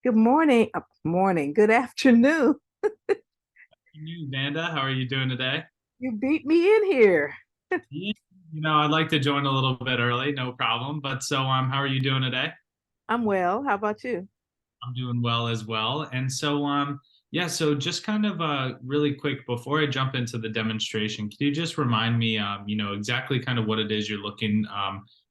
Good morning. Morning. Good afternoon. You, Vanda, how are you doing today? You beat me in here. Yeah, I'd like to join a little bit early, no problem. But how are you doing today? I'm well. How about you? I'm doing well as well. Yeah, so just kind of really quick before I jump into the demonstration, can you just remind me, exactly kind of what it is you're looking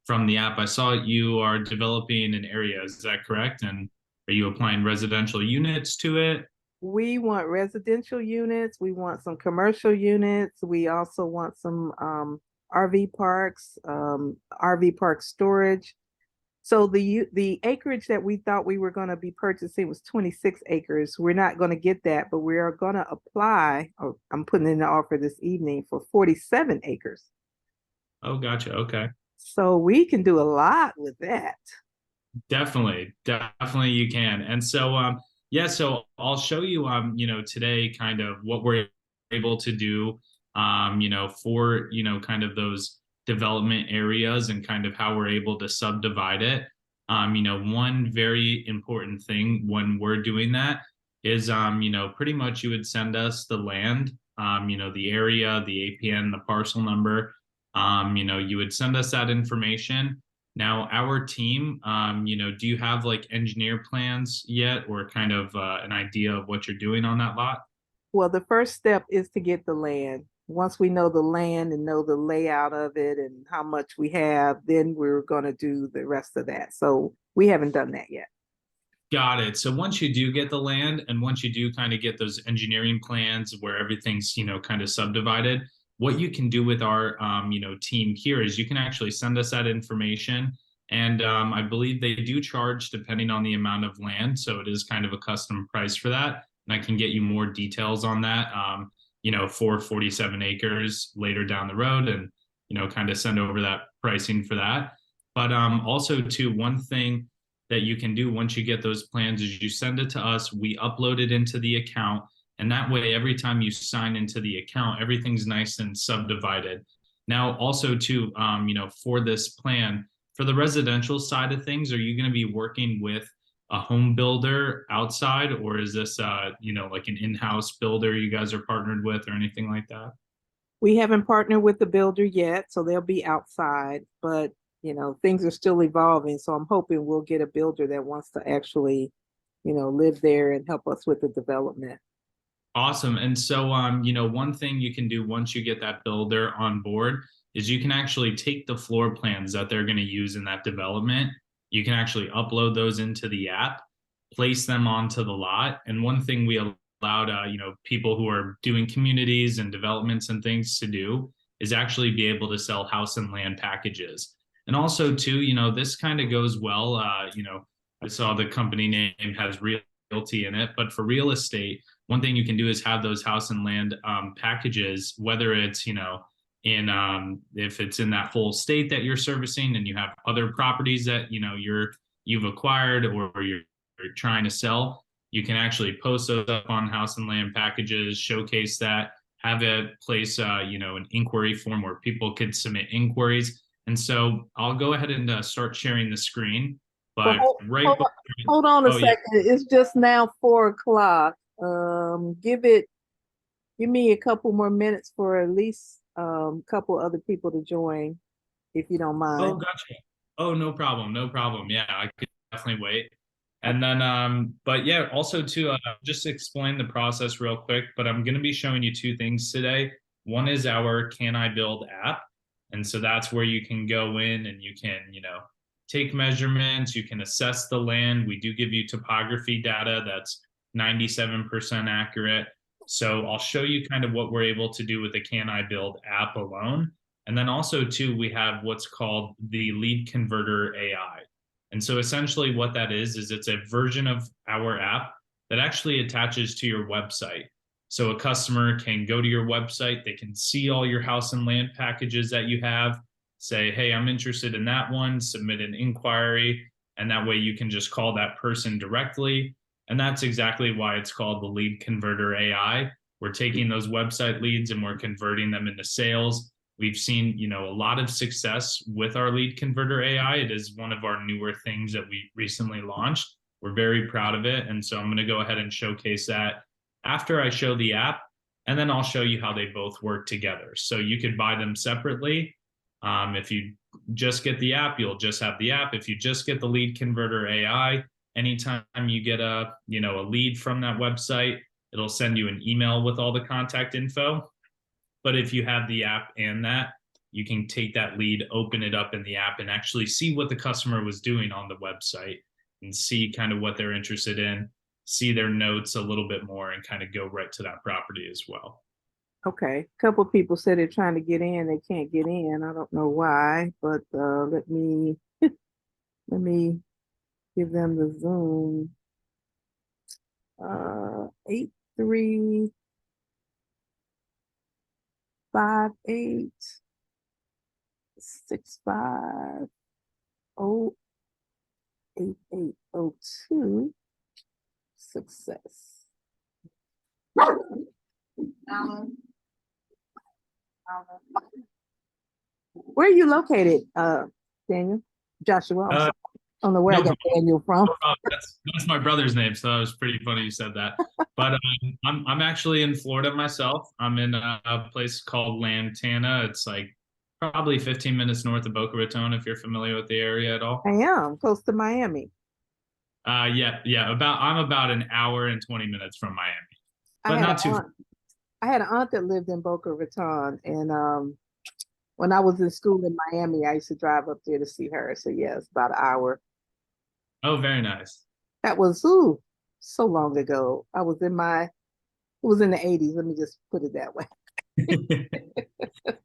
from the app? I saw you are developing an area, is that correct? And are you applying residential units to it? We want residential units. We want some commercial units. We also want some RV parks, RV park storage. So the acreage that we thought we were going to be purchasing was 26 acres. We're not going to get that, but we are going to apply, or I'm putting in the offer this evening for 47 acres. Oh, gotcha. Okay. So we can do a lot with that. Definitely you can. Yeah, so I'll show you, today kind of what we're able to do, for, kind of those development areas and kind of how we're able to subdivide it. One very important thing when we're doing that is, pretty much you would send us the land, the area, the APN, the parcel number. You would send us that information. Now, our team, do you have like engineer plans yet or kind of an idea of what you're doing on that lot? Well, the first step is to get the land. Once we know the land and know the layout of it and how much we have, then we're going to do the rest of that. So we haven't done that yet. Got it. So once you do get the land and once you do kind of get those engineering plans where everything's, kind of subdivided, what you can do with our, team here is you can actually send us that information. And I believe they do charge depending on the amount of land. So it is kind of a custom price for that. And I can get you more details on that, for 47 acres later down the road and, kind of send over that pricing for that. But also, too, one thing that you can do once you get those plans is you send it to us, we upload it into the account, and that way every time you sign into the account, everything's nice and subdivided. Now, also too, for this plan, for the residential side of things, are you going to be working with a home builder outside, or is this, like an in-house builder you guys are partnered with, or anything like that? We haven't partnered with the builder yet, so they'll be outside, but things are still evolving. So I'm hoping we'll get a builder that wants to actually, live there and help us with the development. Awesome. One thing you can do once you get that builder on board is you can actually take the floor plans that they're going to use in that development. You can actually upload those into the app, place them onto the lot. And one thing we allowed, people who are doing communities and developments and things to do is actually be able to sell house and land packages. And also, too, this kind of goes well. I saw the company name has realty in it, but for real estate, one thing you can do is have those house and land packages, whether it's, in if it's in that whole state that you're servicing and you have other properties that, you've acquired or you're trying to sell, you can actually post those up on house and land packages, showcase that, have it place, an inquiry form where people could submit inquiries. And so I'll go ahead and start sharing the screen. Well, But hold, right hold, before, hold on a oh yeah, second. It's just now 4 o'clock. Give me a couple more minutes for at least a couple other people to join, if you don't oh, mind. gotcha. Oh, no problem. No problem. Yeah, I could definitely wait. And then, but yeah, also to just explain the process real quick, but I'm going to be showing you two things today. One is our Canibuild app. And so that's where you can go in and you can, take measurements, you can assess the land. We do give you topography data that's 97% accurate. So I'll show you kind of what we're able to do with the Canibuild app alone. And then also too, we have what's called the lead converter AI. And so essentially what that is it's a version of our app that actually attaches to your website. So a customer can go to your website, they can see all your house and land packages that you have, say, hey, I'm interested in that one, submit an inquiry, and that way you can just call that person directly. And that's exactly why it's called the lead converter AI. We're taking those website leads and we're converting them into sales. We've seen, a lot of success with our lead converter AI. It is one of our newer things that we recently launched. We're very proud of it. And so I'm going to go ahead and showcase that after I show the app. And then I'll show you how they both work together. So you could buy them separately. If you just get the app, you'll just have the app. If you just get the lead converter AI, anytime you get a lead from that website, it'll send you an email with all the contact info. But if you have the app and that, you can take that lead, open it up in the app, and actually see what the customer was doing on the website and see kind of what they're interested in, see their notes a little bit more, and kind of go right to that property as well. Okay. A couple of people said they're trying to get in, they can't get in. I don't know why, but let me give them the Zoom. 8358-650-8802. Success. Alan. Where are you located, Daniel? Joshua, I'm Uh, sorry. I don't know where I no got problem. Daniel from. No problem. That's my brother's name, so that was pretty funny you said that. But I'm actually in Florida myself. I'm in a place called Lantana. It's like probably 15 minutes north of Boca Raton, if you're familiar with the area at I all. am close to Miami. Yeah. I'm about an hour and 20 minutes from Miami, I but had an not too far. aunt. I had an aunt that lived in Boca Raton, and when I was in school in Miami, I used to drive up there to see her. So yeah, it's about an hour. Oh, very nice. That was so long ago. It was in the 80s. Let me just put it that way.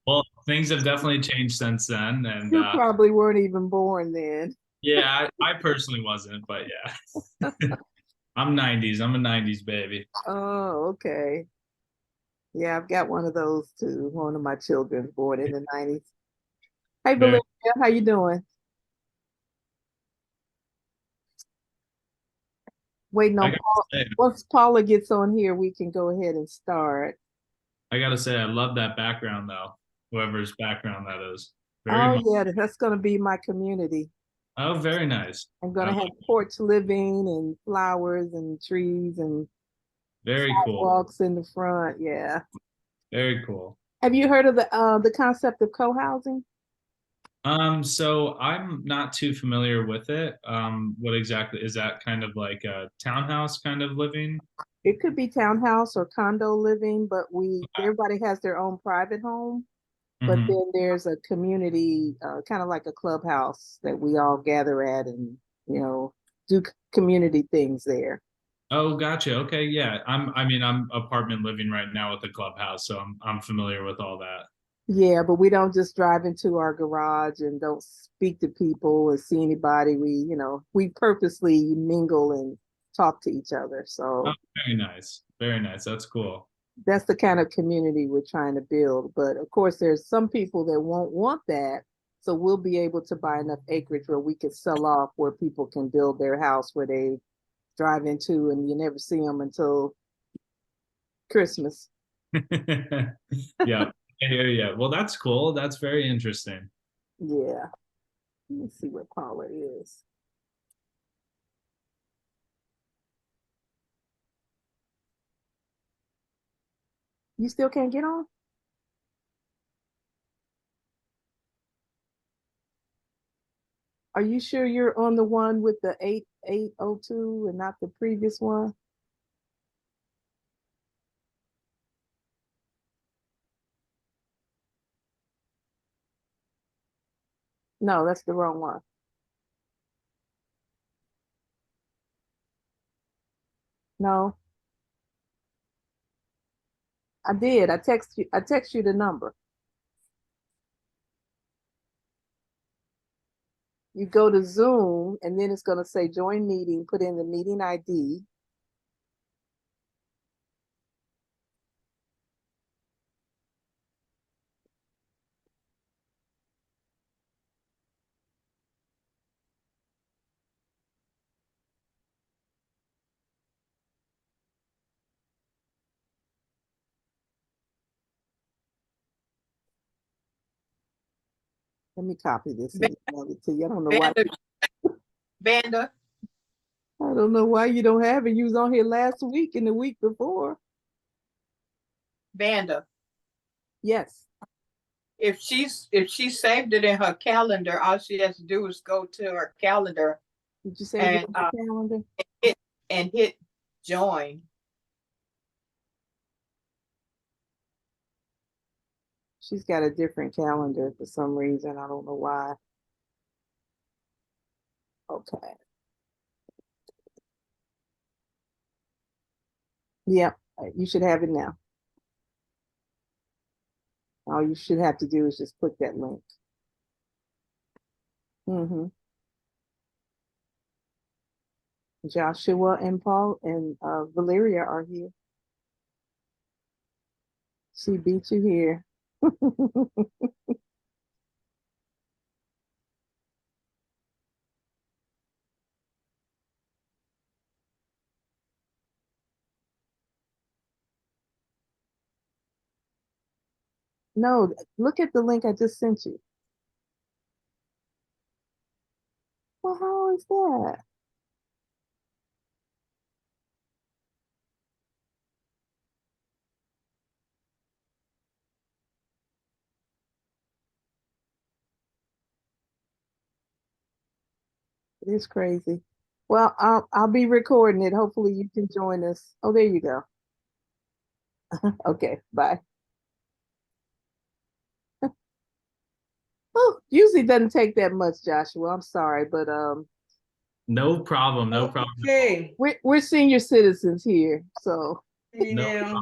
Well, things have definitely changed since then, and You probably weren't even born then. yeah, I personally wasn't, but yeah, I'm 90s. I'm a 90s baby. Oh, okay. Yeah, I've got one of those too. One of my children born in the 90s. Hey, Very. Valeria, how you doing? Waiting I on gotta Paul. say, Once Paula gets on here, we can go ahead and start. I love that background though. Whoever's background that is, very Oh much. yeah, that's gonna be my community. Oh, very nice. I'm gonna have porch living and flowers and trees and Very cool. sidewalks in the front. Yeah. Very cool. Have you heard of the concept of co-housing? So I'm not too familiar with it. What exactly is that? Kind of like a townhouse kind of living? It could be townhouse or condo living, but we everybody has their own private home. But Hmm. then there's a community, kind of like a clubhouse that we all gather at and you know do community things there. Oh, gotcha. Okay, yeah. I'm apartment living right now with a clubhouse, so I'm familiar with all that. Yeah, but we don't just drive into our garage and don't speak to people or see anybody. We purposely mingle and talk to each other. Oh, So very nice. Very nice. That's cool. that's the kind of community we're trying to build. But of course, there's some people that won't want that. So we'll be able to buy enough acreage where we could sell off where people can build their house where they drive into and you never see them until Christmas. Yeah, I hear you. Well, that's cool. That's very interesting. Yeah. Let me see where Paula is. You still can't get on? Are you sure you're on the one with the 8802 and not the previous one? No, that's the wrong one. No, I did. I text you the number. You go to Zoom and then it's going to say join meeting, put in the meeting ID. Let me copy this and email it to you. I don't know why. Vanda, Vanda, I don't know why you don't have it. You was on here last week and the week before. Vanda, Yes. if she saved it in her calendar, all she has to do is go to her calendar Did you save it and on the calendar? hit join. She's got a different calendar for some reason. I don't know why. Okay. Yep. You should have it now. All you should have to do is just click that link. Mm-hmm. Joshua and Paul and Valeria are here. She beat you here. No, look at the link I just sent you. Well, how is that? It is crazy. Well, I'll be recording it. Hopefully you can join us. Oh, there you go. Okay, bye. Oh, usually doesn't take that much, Joshua. I'm sorry, but No problem. No problem. Okay. we're senior citizens here, so No Yeah.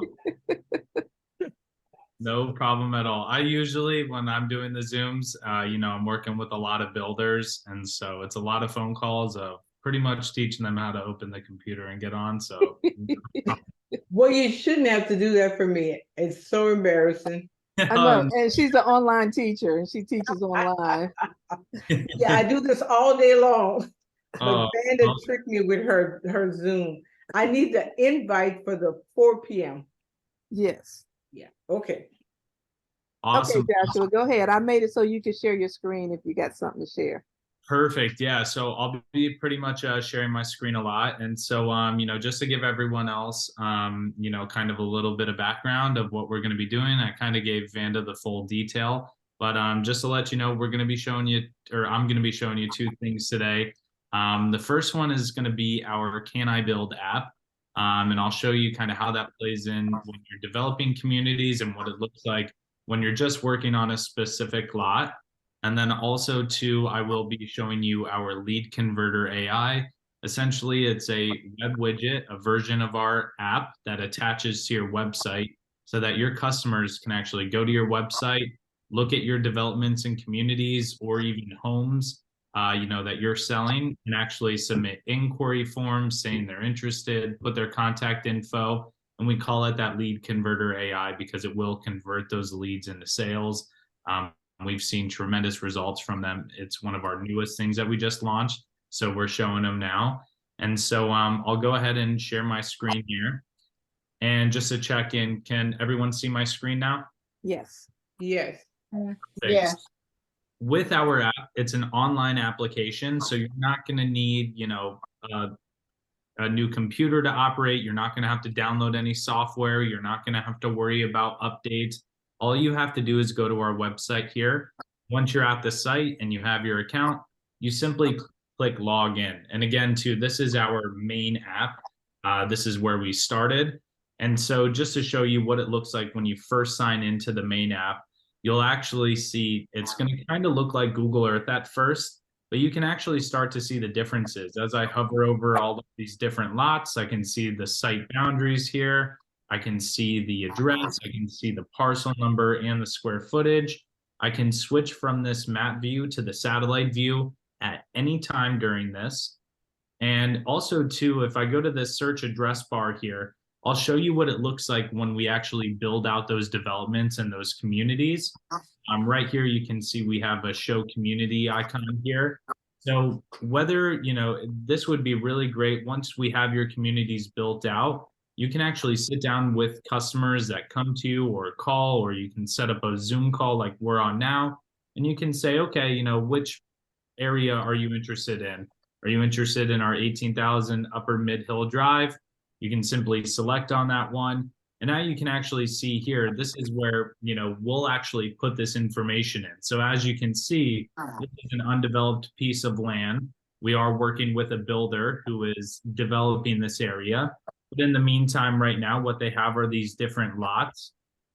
No problem at all. I usually, when I'm doing the Zooms, I'm working with a lot of builders. And so it's a lot of phone calls of pretty much teaching them how to open the computer and get on. So, Well, you shouldn't have to do that for me. It's so embarrassing. I know. And she's an online teacher and she teaches online. Yeah, I do this all day long. But Oh, Vanda tricked me with her Zoom. I need the invite for the 4 p.m. Yes. Yeah. Okay. awesome. Okay, Joshua, go ahead. I made it so you can share your screen if you got something to share. Perfect. Yeah. So I'll be pretty much sharing my screen a lot. And so, just to give everyone else, kind of a little bit of background of what we're going to be doing, I kind of gave Vanda the full detail. But just to let you know, we're going to be showing you, or I'm going to be showing you two things today. The first one is going to be our Canibuild app. And I'll show you kind of how that plays in when you're developing communities and what it looks like when you're just working on a specific lot. And then also too, I will be showing you our lead converter AI. Essentially, it's a web widget, a version of our app that attaches to your website so that your customers can actually go to your website, look at your developments and communities or even homes, that you're selling, and actually submit inquiry forms saying they're interested, put their contact info, and we call it that lead converter AI because it will convert those leads into sales. We've seen tremendous results from them. It's one of our newest things that we just launched, so we're showing them now. And so I'll go ahead and share my screen here. And just to check in, can everyone see my screen now? Yes. Yes. Yes. With our app, it's an online application, so you're not going to need, a new computer to operate. You're not going to have to download any software. You're not going to have to worry about updates. All you have to do is go to our website here. Once you're at the site and you have your account, you simply click log in. And again, too, this is our main app. This is where we started. And so just to show you what it looks like when you first sign into the main app, you'll actually see it's going to kind of look like Google Earth at first, but you can actually start to see the differences. As I hover over all of these different lots, I can see the site boundaries here. I can see the address, I can see the parcel number and the square footage. I can switch from this map view to the satellite view at any time during this. And also too, if I go to this search address bar here, I'll show you what it looks like when we actually build out those developments and those communities. Right here, you can see we have a show community icon here. So whether, this would be really great once we have your communities built out, you can actually sit down with customers that come to you or call, or you can set up a Zoom call like we're on now. And you can say, okay, which area are you interested in? Are you interested in our 18,000 Upper Mid Hill Drive? You can simply select on that one. And now you can actually see here, this is where, we'll actually put this information in. So as you can see, this is an undeveloped piece of land. We are working with a builder who is developing this area. But in the meantime, right now, what they have are these different lots.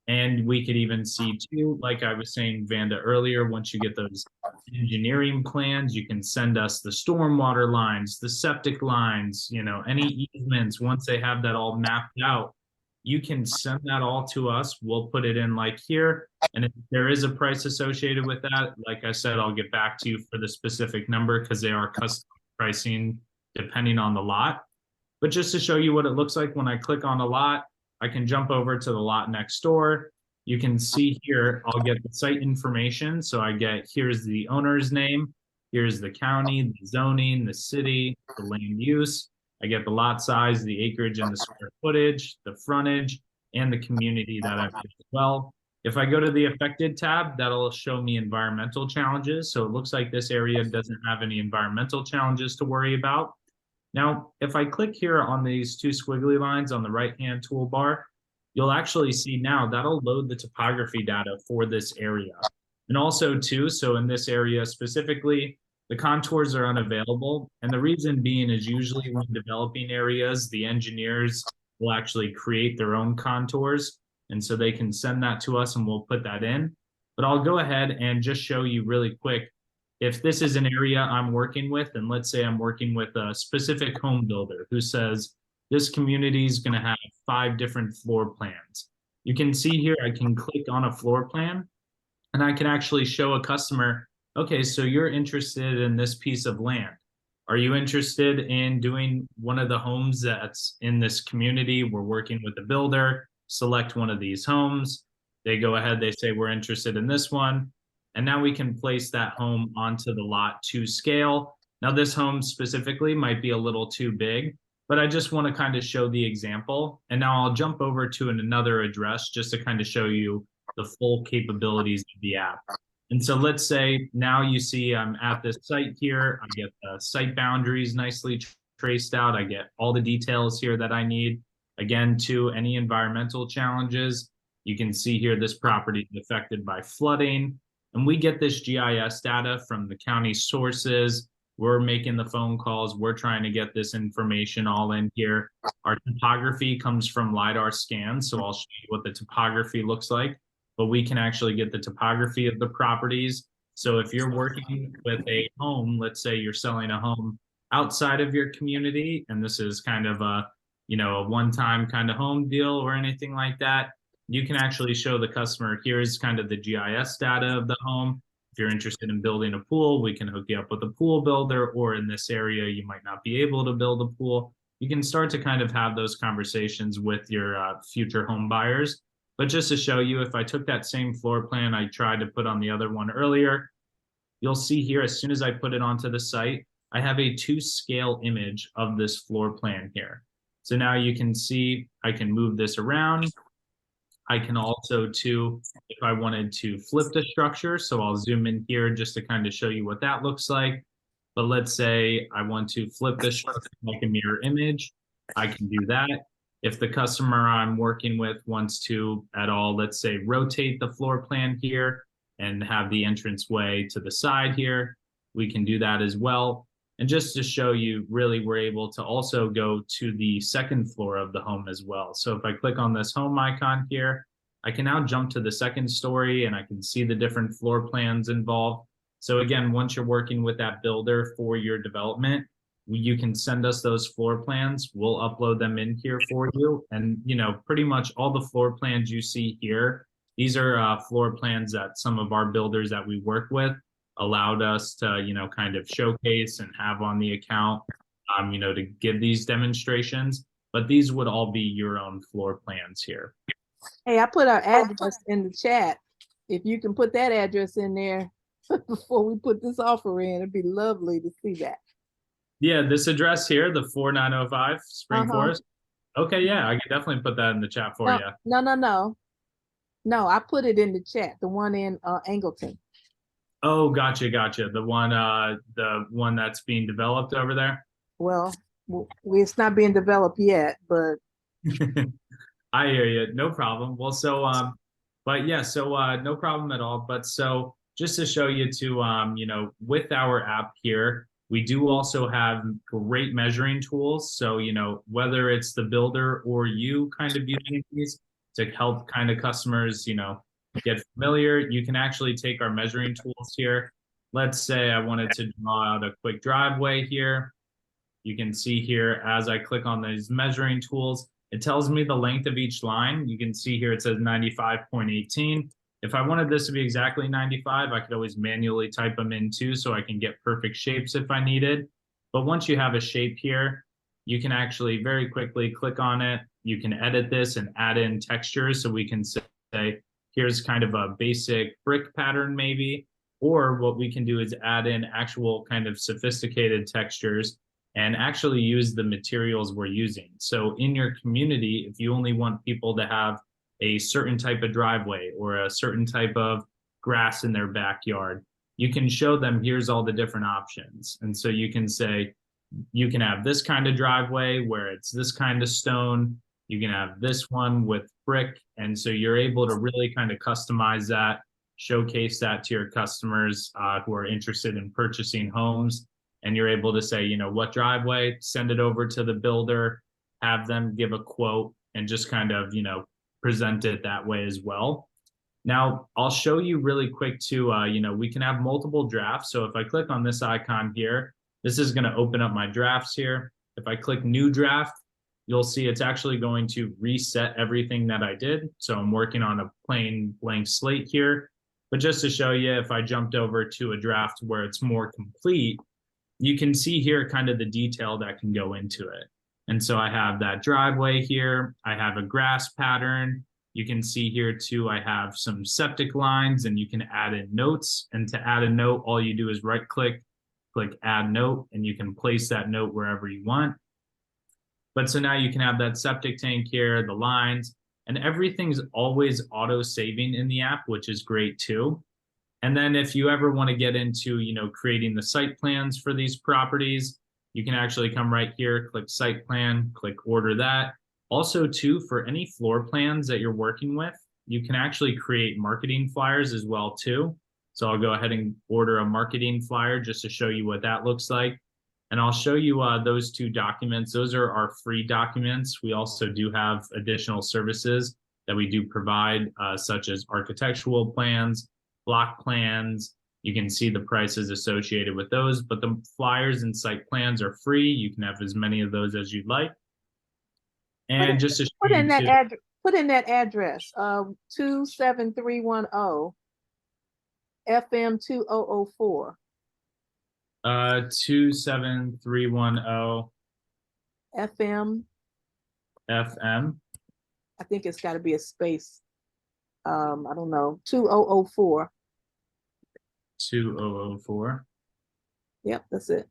And we could even see too, like I was saying, Vanda, earlier, once you get those engineering plans, you can send us the stormwater lines, the septic lines, any easements. Once they have that all mapped out, you can send that all to us. We'll put it in like here. And if there is a price associated with that, like I said, I'll get back to you for the specific number because they are custom pricing depending on the lot. But just to show you what it looks like when I click on a lot, I can jump over to the lot next door. You can see here, I'll get the site information. So I get, here's the owner's name, here's the county, the zoning, the city, the land use. I get the lot size, the acreage and the square footage, the frontage, and the community that I've as well. If I go to the affected tab, that'll show me environmental challenges. So it looks like this area doesn't have any environmental challenges to worry about. Now, if I click here on these two squiggly lines on the right-hand toolbar, you'll actually see now that'll load the topography data for this area. And also too, so in this area specifically, the contours are unavailable. And the reason being is usually when developing areas, the engineers will actually create their own contours. And so they can send that to us and we'll put that in. But I'll go ahead and just show you really quick. If this is an area I'm working with, and let's say I'm working with a specific home builder who says this community is going to have 5 different floor plans. You can see here, I can click on a floor plan and I can actually show a customer, okay, so you're interested in this piece of land. Are you interested in doing one of the homes that's in this community? We're working with a builder, select one of these homes. They go ahead, they say, we're interested in this one. And now we can place that home onto the lot to scale. Now this home specifically might be a little too big, but I just want to kind of show the example. And now I'll jump over to another address just to kind of show you the full capabilities of the app. And so let's say now you see I'm at this site here. I get the site boundaries nicely traced out. I get all the details here that I need. Again, to any environmental challenges, you can see here this property is affected by flooding. And we get this GIS data from the county sources. We're making the phone calls. We're trying to get this information all in here. Our topography comes from LiDAR scans. So I'll show you what the topography looks like, but we can actually get the topography of the properties. So if you're working with a home, let's say you're selling a home outside of your community, and this is kind of a one-time kind of home deal or anything like that, you can actually show the customer, here's kind of the GIS data of the home. If you're interested in building a pool, we can hook you up with a pool builder, or in this area, you might not be able to build a pool. You can start to kind of have those conversations with your future home buyers. But just to show you, if I took that same floor plan I tried to put on the other one earlier, you'll see here, as soon as I put it onto the site, I have a 2-scale image of this floor plan here. So now you can see, I can move this around. I can also too, if I wanted to flip the structure, so I'll zoom in here just to kind of show you what that looks like. But let's say I want to flip this structure like a mirror image, I can do that. If the customer I'm working with wants to at all, let's say, rotate the floor plan here and have the entranceway to the side here, we can do that as well. And just to show you, really, we're able to also go to the second floor of the home as well. So if I click on this home icon here, I can now jump to the second story and I can see the different floor plans involved. So again, once you're working with that builder for your development, you can send us those floor plans. We'll upload them in here for you. And, pretty much all the floor plans you see here, these are floor plans that some of our builders that we work with allowed us to, kind of showcase and have on the account, to give these demonstrations. But these would all be your own floor plans here. Hey, I put our address in the chat. If you can put that address in there before we put this offer in, it'd be lovely to see that. Yeah, this address here, the 4905 Spring Forest. Okay, yeah, I can definitely put that in the chat for you. No, I put it in the chat, the one in Angleton. Oh, gotcha, gotcha. The one that's being developed over there. Well, it's not being developed yet, but I hear you. No problem. Well, so but yeah, so no problem at all. But so just to show you to with our app here, we do also have great measuring tools. So, whether it's the builder or you kind of using these to help kind of customers, get familiar, you can actually take our measuring tools here. Let's say I wanted to draw out a quick driveway here. You can see here as I click on these measuring tools, it tells me the length of each line. You can see here it says 95.18. If I wanted this to be exactly 95, I could always manually type them in too, so I can get perfect shapes if I needed. But once you have a shape here, you can actually very quickly click on it. You can edit this and add in textures. So we can say, here's kind of a basic brick pattern maybe, or what we can do is add in actual kind of sophisticated textures and actually use the materials we're using. So in your community, if you only want people to have a certain type of driveway or a certain type of grass in their backyard, you can show them here's all the different options. And so you can say, you can have this kind of driveway where it's this kind of stone. You can have this one with brick. And so you're able to really kind of customize that, showcase that to your customers who are interested in purchasing homes. And you're able to say, what driveway, send it over to the builder, have them give a quote, and just kind of, present it that way as well. Now, I'll show you really quick too, we can have multiple drafts. So if I click on this icon here, this is going to open up my drafts here. If I click new draft, you'll see it's actually going to reset everything that I did. So I'm working on a plain blank slate here. But just to show you, if I jumped over to a draft where it's more complete, you can see here kind of the detail that can go into it. And so I have that driveway here. I have a grass pattern. You can see here too, I have some septic lines, and you can add in notes. And to add a note, all you do is right click, click add note, and you can place that note wherever you want. But so now you can have that septic tank here, the lines, and everything's always auto saving in the app, which is great too. And then if you ever want to get into, creating the site plans for these properties, you can actually come right here, click site plan, click order that. Also too, for any floor plans that you're working with, you can actually create marketing flyers as well too. So I'll go ahead and order a marketing flyer just to show you what that looks like. And I'll show you those two documents. Those are our free documents. We also do have additional services that we do provide, such as architectural plans, block plans. You can see the prices associated with those, but the flyers and site plans are free. You can have as many of those as you'd like. And just to put in that address, 27310 FM 2004. 27310 FM. FM. I think it's got to be a space. I don't know. 2004. 2004. Yep, that's it.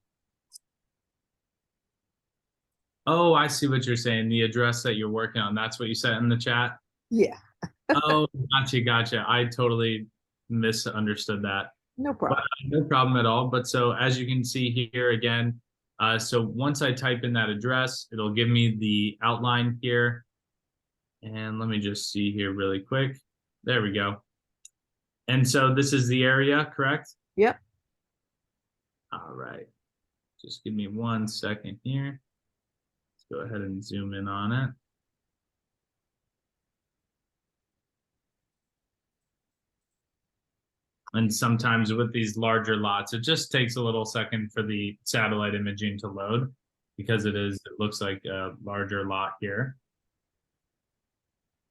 Oh, I see what you're saying. The address that you're working on. That's what you said in the chat. Yeah. Oh, gotcha. I totally misunderstood that. No problem. No problem at all. But so as you can see here again, so once I type in that address, it'll give me the outline here. And let me just see here really quick. There we go. And so this is the area, correct? Yep. All right. Just give me 1 second here. Let's go ahead and zoom in on it. And sometimes with these larger lots, it just takes a little second for the satellite imaging to load because it looks like a larger lot here.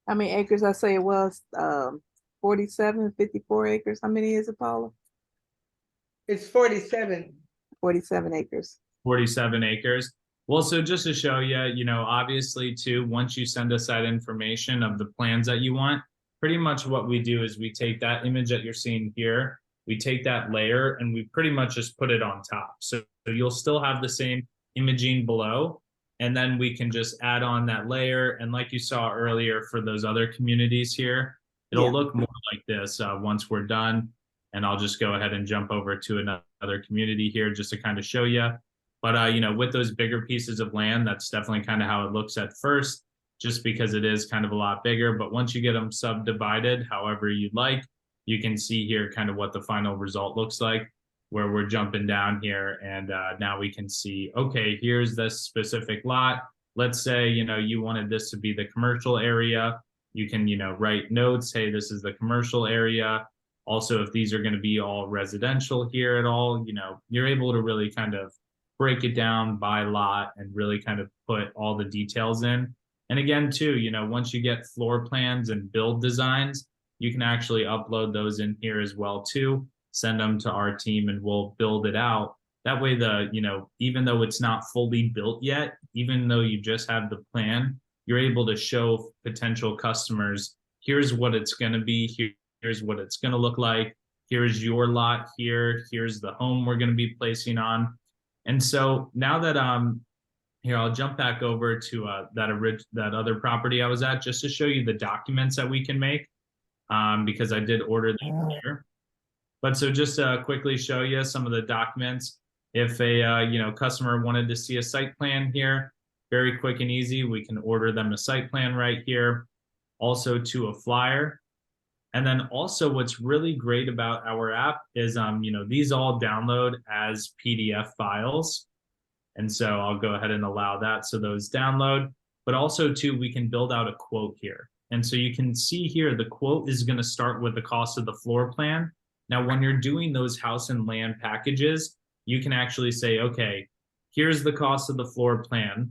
How many acres I say it was? 47, 54 acres. How many is it, Paula? It's 47. 47 acres. 47 acres. Well, so just to show you, obviously too, once you send us that information of the plans that you want, pretty much what we do is we take that image that you're seeing here, we take that layer and we pretty much just put it on top. So you'll still have the same imaging below, and then we can just add on that layer. And like you saw earlier for those other communities here, it'll look more like this once we're done. And I'll just go ahead and jump over to another community here just to kind of show you. But, you know, with those bigger pieces of land, that's definitely kind of how it looks at first, just because it is kind of a lot bigger. But once you get them subdivided however you'd like, you can see here kind of what the final result looks like, where we're jumping down here. And now we can see, okay, here's this specific lot. Let's say, you know, you wanted this to be the commercial area. You can, you know, write notes, hey, this is the commercial area. Also, if these are going to be all residential here at all, you know, you're able to really kind of break it down by lot and really kind of put all the details in. And again, too, you know, once you get floor plans and build designs, you can actually upload those in here as well, too. Send them to our team and we'll build it out. That way, you know, even though it's not fully built yet, even though you just have the plan, you're able to show potential customers, here's what it's going to be, here's what it's going to look like, here's your lot here, here's the home we're going to be placing on. And so now that here, I'll jump back over to that other property I was at, just to show you the documents that we can make, because I did order them here. But so just to quickly show you some of the documents, if a you know, customer wanted to see a site plan here, very quick and easy, we can order them a site plan right here, also to a flyer. And then also what's really great about our app is, you know, these all download as PDF files. And so I'll go ahead and allow that, so those download. But also too, we can build out a quote here. And so you can see here, the quote is going to start with the cost of the floor plan. Now, when you're doing those house and land packages, you can actually say, okay, here's the cost of the floor plan.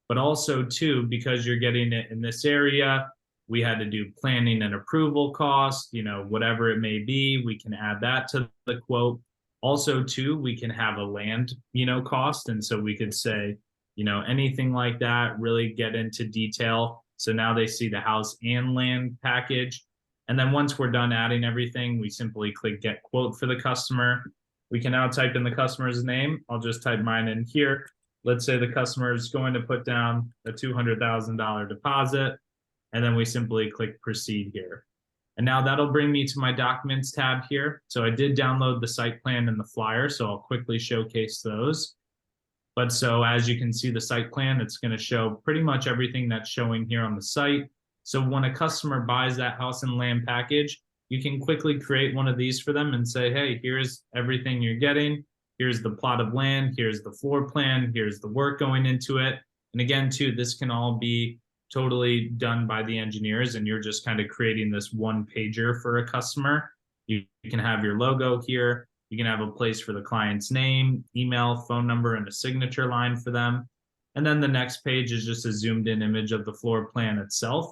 But also too, because you're getting it in this area, we had to do planning and approval costs, you know, whatever it may be, we can add that to the quote. Also too, we can have a land, you know, cost. And so we could say, you know, anything like that, really get into detail. So now they see the house and land package. And then once we're done adding everything, we simply click get quote for the customer. We can now type in the customer's name. I'll just type mine in here. Let's say the customer is going to put down a $200,000 deposit, and then we simply click proceed here. And now that'll bring me to my documents tab here. So I did download the site plan and the flyer, so I'll quickly showcase those. But so as you can see the site plan, it's going to show pretty much everything that's showing here on the site. So when a customer buys that house and land package, you can quickly create one of these for them and say, hey, here's everything you're getting. Here's the plot of land. Here's the floor plan. Here's the work going into it. And again, too, this can all be totally done by the engineers, and you're just kind of creating this one pager for a customer. You can have your logo here. You can have a place for the client's name, email, phone number, and a signature line for them. And then the next page is just a zoomed in image of the floor plan itself.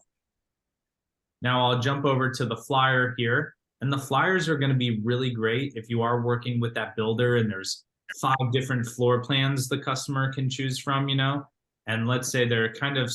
Now I'll jump over to the flyer here, and the flyers are going to be really great if you are working with that builder and there's 5 different floor plans the customer can choose from, you know, and let's say they're kind of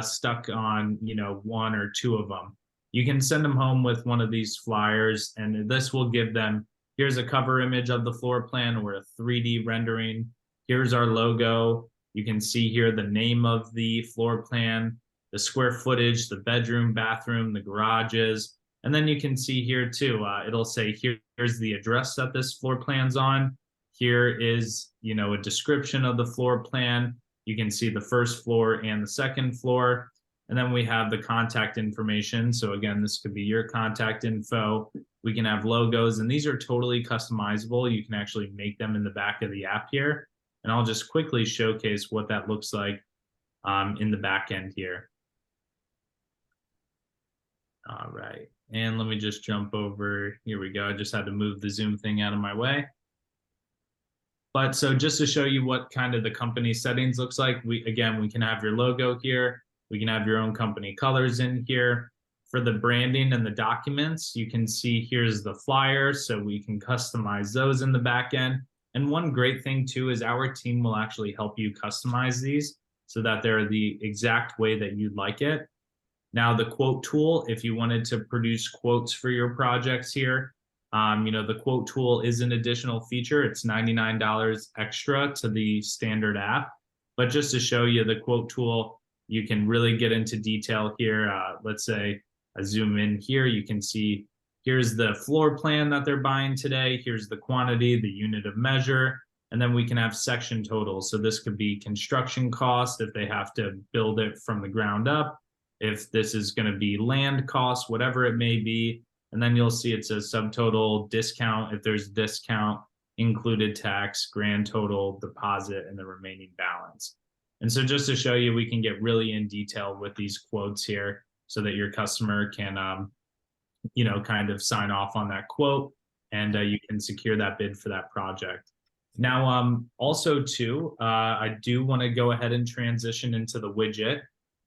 stuck on, you know, 1 or 2 of them. You can send them home with one of these flyers, and this will give them, here's a cover image of the floor plan or a 3D rendering. Here's our logo. You can see here the name of the floor plan, the square footage, the bedroom, bathroom, the garages. And then you can see here too, it'll say here's the address that this floor plan's on. Here is, you know, a description of the floor plan. You can see the first floor and the second floor. And then we have the contact information. So again, this could be your contact info. We can have logos, and these are totally customizable. You can actually make them in the back of the app here. And I'll just quickly showcase what that looks like in the back end here. All right, and let me just jump over. Here we go. I just had to move the Zoom thing out of my way. But so just to show you what kind of the company settings looks like, we can have your logo here. We can have your own company colors in here. For the branding and the documents, you can see here's the flyer, so we can customize those in the back end. And one great thing too is our team will actually help you customize these so that they're the exact way that you'd like it. Now the quote tool, if you wanted to produce quotes for your projects here, you know, the quote tool is an additional feature. It's $99 extra to the standard app. But just to show you the quote tool, you can really get into detail here. Let's say I zoom in here, you can see Here's the floor plan that they're buying today. Here's the quantity, the unit of measure, and then we can have section totals. So this could be construction cost if they have to build it from the ground up, if this is going to be land cost, whatever it may be. And then you'll see it says subtotal, discount, if there's discount, included tax, grand total, deposit, and the remaining balance. And so just to show you, we can get really in detail with these quotes here so that your customer can, you know, kind of sign off on that quote, and you can secure that bid for that project. Now, also too, I do want to go ahead and transition into the widget.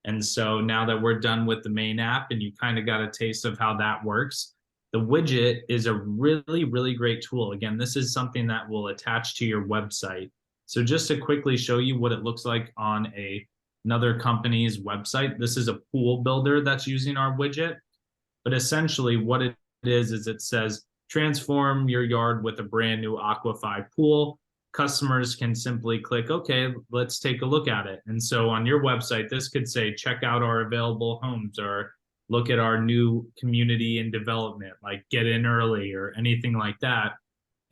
And so now that we're done with the main app and you kind of got a taste of how that works, the widget is a really, really great tool. Again, this is something that will attach to your website. So just to quickly show you what it looks like on another company's website, this is a pool builder that's using our widget. But essentially what it is it says, transform your yard with a brand new Aquafy pool. Customers can simply click, okay, let's take a look at it. And so on your website, this could say, check out our available homes, or look at our new community in development, like get in early or anything like that.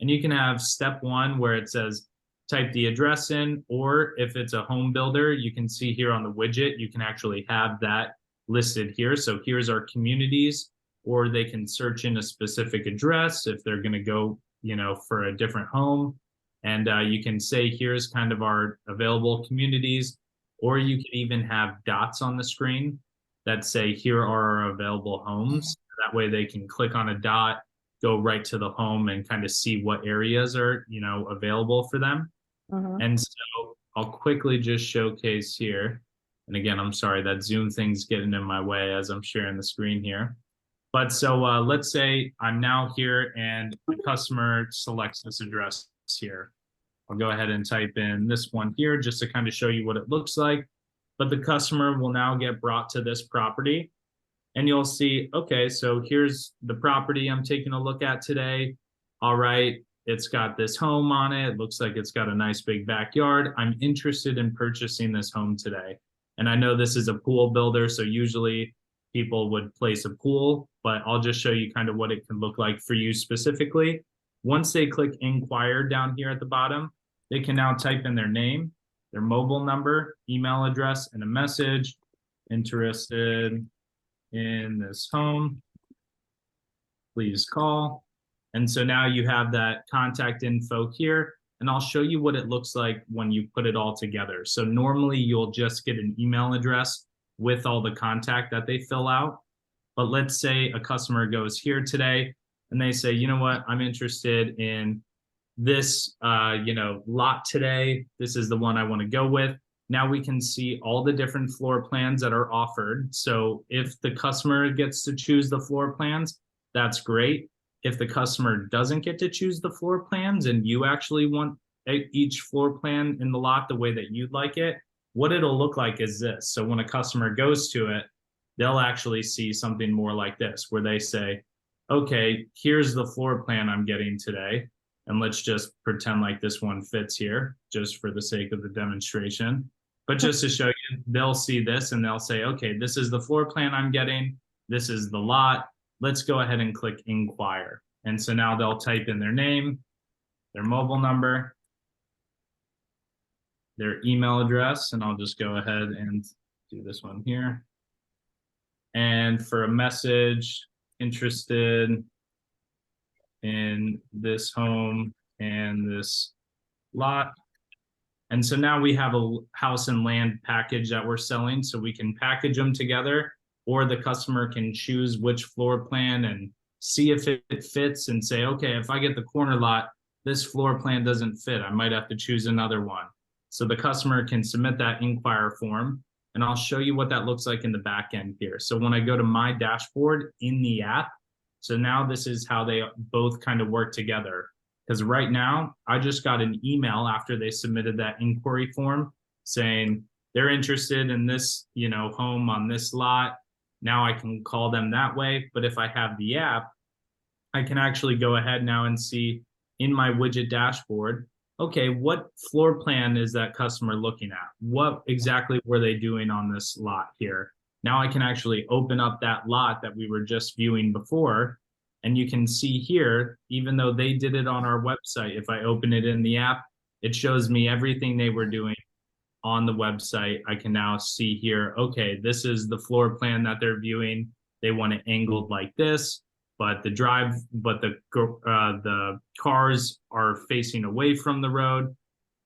And you can have step one where it says, type the address in, or if it's a home builder, you can see here on the widget, you can actually have that listed here. So here's our communities, or they can search in a specific address if they're going to go, you know, for a different home. And you can say, here's kind of our available communities, or you can even have dots on the screen that say, here are our available homes. That way they can click on a dot, go right to the home and kind of see what areas are, you know, available for them. And so I'll quickly just showcase here. And again, I'm sorry, that Zoom thing's getting in my way as I'm sharing the screen here. But so let's say I'm now here and the customer selects this address here. I'll go ahead and type in this one here just to kind of show you what it looks like. But the customer will now get brought to this property, and you'll see, okay, so here's the property I'm taking a look at today. All right, it's got this home on it. It looks like it's got a nice big backyard. I'm interested in purchasing this home today. And I know this is a pool builder, so usually people would place a pool, but I'll just show you kind of what it can look like for you specifically. Once they click inquire down here at the bottom, they can now type in their name, their mobile number, email address, and a message. Interested in this home, please call. And so now you have that contact info here, and I'll show you what it looks like when you put it all together. So normally you'll just get an email address with all the contact that they fill out. But let's say a customer goes here today and they say, you know what, I'm interested in this, you know, lot today. This is the one I want to go with. Now we can see all the different floor plans that are offered. So if the customer gets to choose the floor plans, that's great. If the customer doesn't get to choose the floor plans and you actually want each floor plan in the lot the way that you'd like it, what it'll look like is this. So when a customer goes to it, they'll actually see something more like this, where they say, okay, here's the floor plan I'm getting today. And let's just pretend like this one fits here, just for the sake of the demonstration. But just to show you, they'll see this and they'll say, okay, this is the floor plan I'm getting. This is the lot. Let's go ahead and click inquire. And so now they'll type in their name, their mobile number, their email address, and I'll just go ahead and do this one here. And for a message, interested in this home and this lot. And so now we have a house and land package that we're selling, so we can package them together, or the customer can choose which floor plan and see if it fits and say, okay, if I get the corner lot, this floor plan doesn't fit, I might have to choose another one. So the customer can submit that inquire form, and I'll show you what that looks like in the back end here. So when I go to my dashboard in the app, so now this is how they both kind of work together. Because right now, I just got an email after they submitted that inquiry form saying they're interested in this, you know, home on this lot. Now I can call them that way. But if I have the app, I can actually go ahead now and see in my widget dashboard, okay, what floor plan is that customer looking at? What exactly were they doing on this lot here? Now I can actually open up that lot that we were just viewing before, And you can see here, even though they did it on our website, if I open it in the app, it shows me everything they were doing on the website. I can now see here, okay, this is the floor plan that they're viewing. They want it angled like this, but the cars are facing away from the road.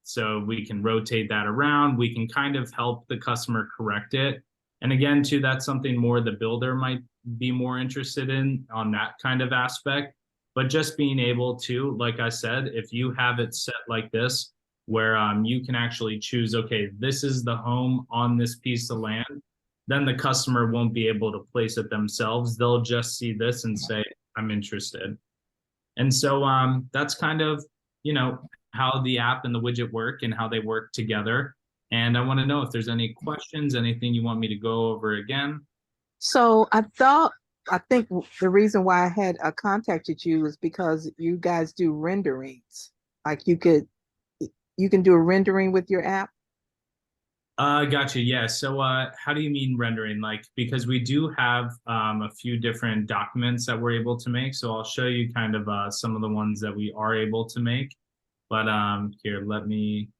So we can rotate that around. We can kind of help the customer correct it. And again, too, that's something more the builder might be more interested in on that kind of aspect. But just being able to, like I said, if you have it set like this, where you can actually choose, okay, this is the home on this piece of land, then the customer won't be able to place it themselves. They'll just see this and say, I'm interested. And so that's kind of, you know, how the app and the widget work and how they work together. And I want to know if there's any questions, anything you want me to go over again. So I think the reason why I had contacted you is because you guys do renderings. Like you can do a rendering with your app. Gotcha. Yeah. So how do you mean rendering? Like, because we do have a few different documents that we're able to make. So I'll show you kind of some of the ones that we are able to make. But here, let me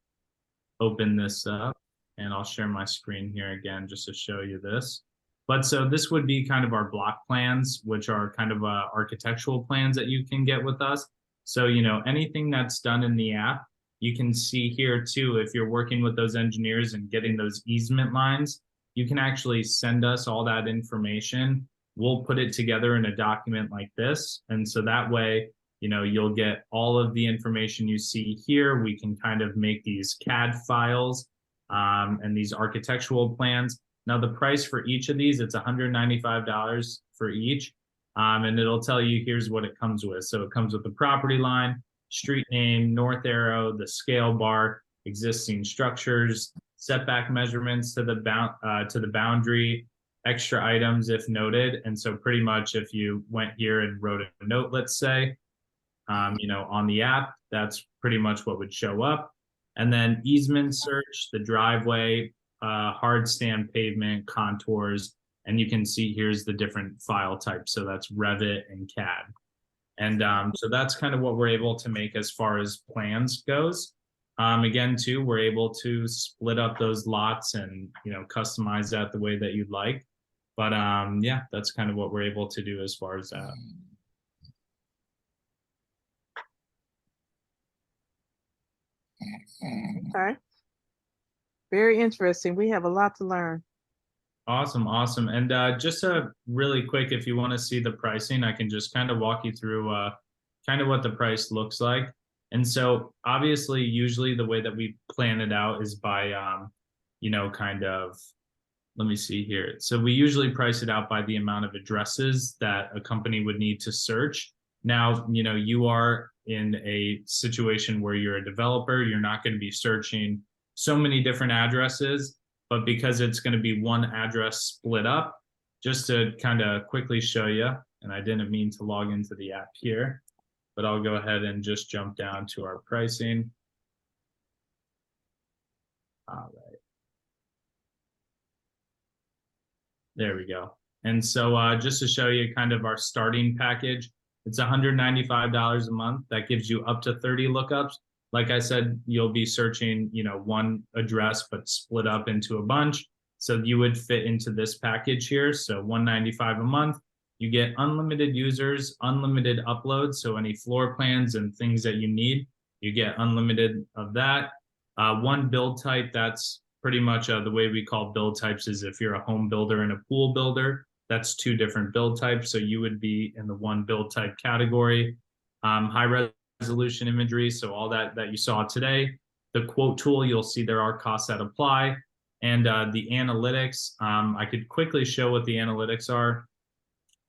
open this up and I'll share my screen here again just to show you this. But so this would be kind of our block plans, which are kind of architectural plans that you can get with us. So, you know, anything that's done in the app, you can see here too, if you're working with those engineers and getting those easement lines, you can actually send us all that information. We'll put it together in a document like this. And so that way, you know, you'll get all of the information you see here. We can kind of make these CAD files and these architectural plans. Now the price for each of these, it's $195 for each. And it'll tell you here's what it comes with. So it comes with the property line, street name, north arrow, the scale bar, existing structures, setback measurements to the boundary, extra items if noted. And so pretty much if you went here and wrote a note, let's say, you know, on the app, that's pretty much what would show up. And then easement search, the driveway, hard stand pavement, contours, and you can see here's the different file types. So that's Revit and CAD. And so that's kind of what we're able to make as far as plans goes. Again, too, we're able to split up those lots and, you know, customize that the way that you'd like. But yeah, that's kind of what we're able to do as far as that. Okay. Very interesting. We have a lot to learn. Awesome, awesome. And just really quick, if you want to see the pricing, I can just kind of walk you through kind of what the price looks like. And so obviously, usually the way that we plan it out is by, you know, kind of, let me see here. So we usually price it out by the amount of addresses that a company would need to search. Now, you know, you are in a situation where you're a developer, you're not going to be searching so many different addresses, but because it's going to be one address split up, just to kind of quickly show you, and I didn't mean to log into the app here, but I'll go ahead and just jump down to our pricing. All right. There we go. And so just to show you kind of our starting package, it's $195 a month. That gives you up to 30 lookups. Like I said, you'll be searching, you know, one address, but split up into a bunch. So you would fit into this package here. So $195 a month, you get unlimited users, unlimited uploads. So any floor plans and things that you need, you get unlimited of that. One build type, that's pretty much the way we call build types is if you're a home builder and a pool builder, that's two different build types. So you would be in the one build type category. High resolution imagery, so all that you saw today. The quote tool, you'll see there are costs that apply. And the analytics, I could quickly show what the analytics are,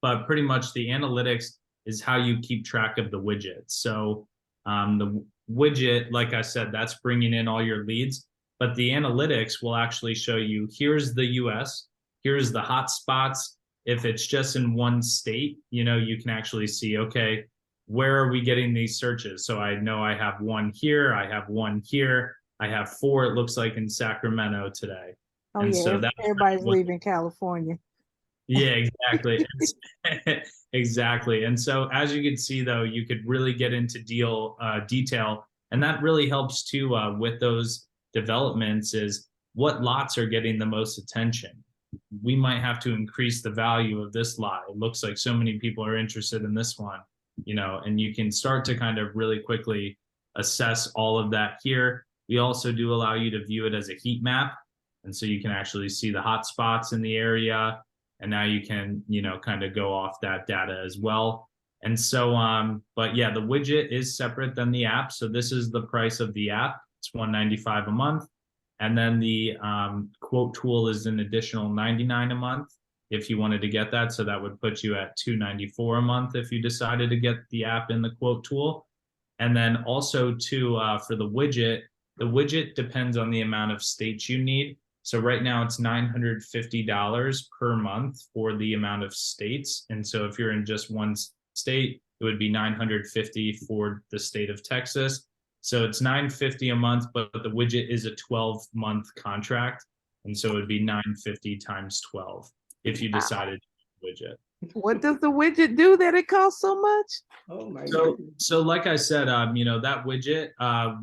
but pretty much the analytics is how you keep track of the widget. So the widget, like I said, that's bringing in all your leads, but the analytics will actually show you, here's the US, here's the hot spots. If it's just in one state, you know, you can actually see, okay, where are we getting these searches? So I know I have one here, I have one here, I have 4, it looks like in Sacramento today. Oh And yeah, so that's everybody's leaving California. Yeah, exactly. Exactly. And so as you can see, though, you could really get into detail, and that really helps too with those developments is what lots are getting the most attention. We might have to increase the value of this lot. It looks like so many people are interested in this one, and you can start to kind of really quickly assess all of that here. We also do allow you to view it as a heat map. And so you can actually see the hot spots in the area, and now you can kind of go off that data as well. And so but yeah, the widget is separate than the app. So this is the price of the app. It's $195 a month, and then the quote tool is an additional $99 a month if you wanted to get that. So that would put you at $294 a month if you decided to get the app in the quote tool. And then also too for the widget depends on the amount of states you need. So right now it's $950 per month for the amount of states. And so if you're in just one state, it would be $950 for the state of Texas. So it's $950 a month, but the widget is a 12-month contract. And so it would be $950 times 12 if you decided to widget. What does the widget do that it costs so much? Oh my So, goodness. so like I said, that widget,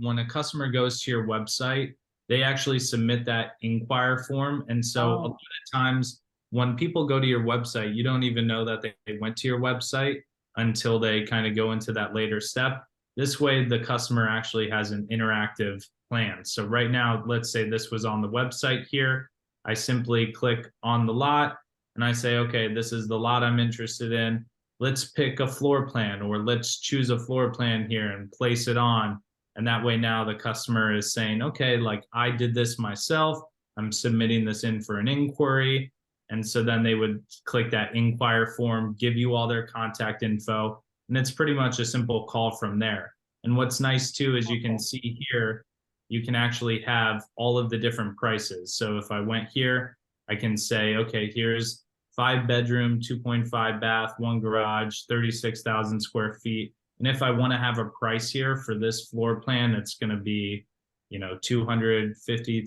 when a customer goes to your website, they actually submit that inquire form. And so a lot of times when people go to your website, you don't even know that they went to your website until they kind of go into that later step. This way, the customer actually has an interactive plan. So right now, let's say this was on the website here. I simply click on the lot and I say, okay, this is the lot I'm interested in. Let's pick a floor plan, or let's choose a floor plan here and place it on. And that way now the customer is saying, okay, like I did this myself. I'm submitting this in for an inquiry. And so then they would click that inquire form, give you all their contact info, and it's pretty much a simple call from there. And what's nice too is you can see here, you can actually have all of the different prices. So if I went here, I can say, okay, here's 5-bedroom, 2.5 bath, 1 garage, 36,000 square feet. And if I want to have a price here for this floor plan, it's going to be, $250,000,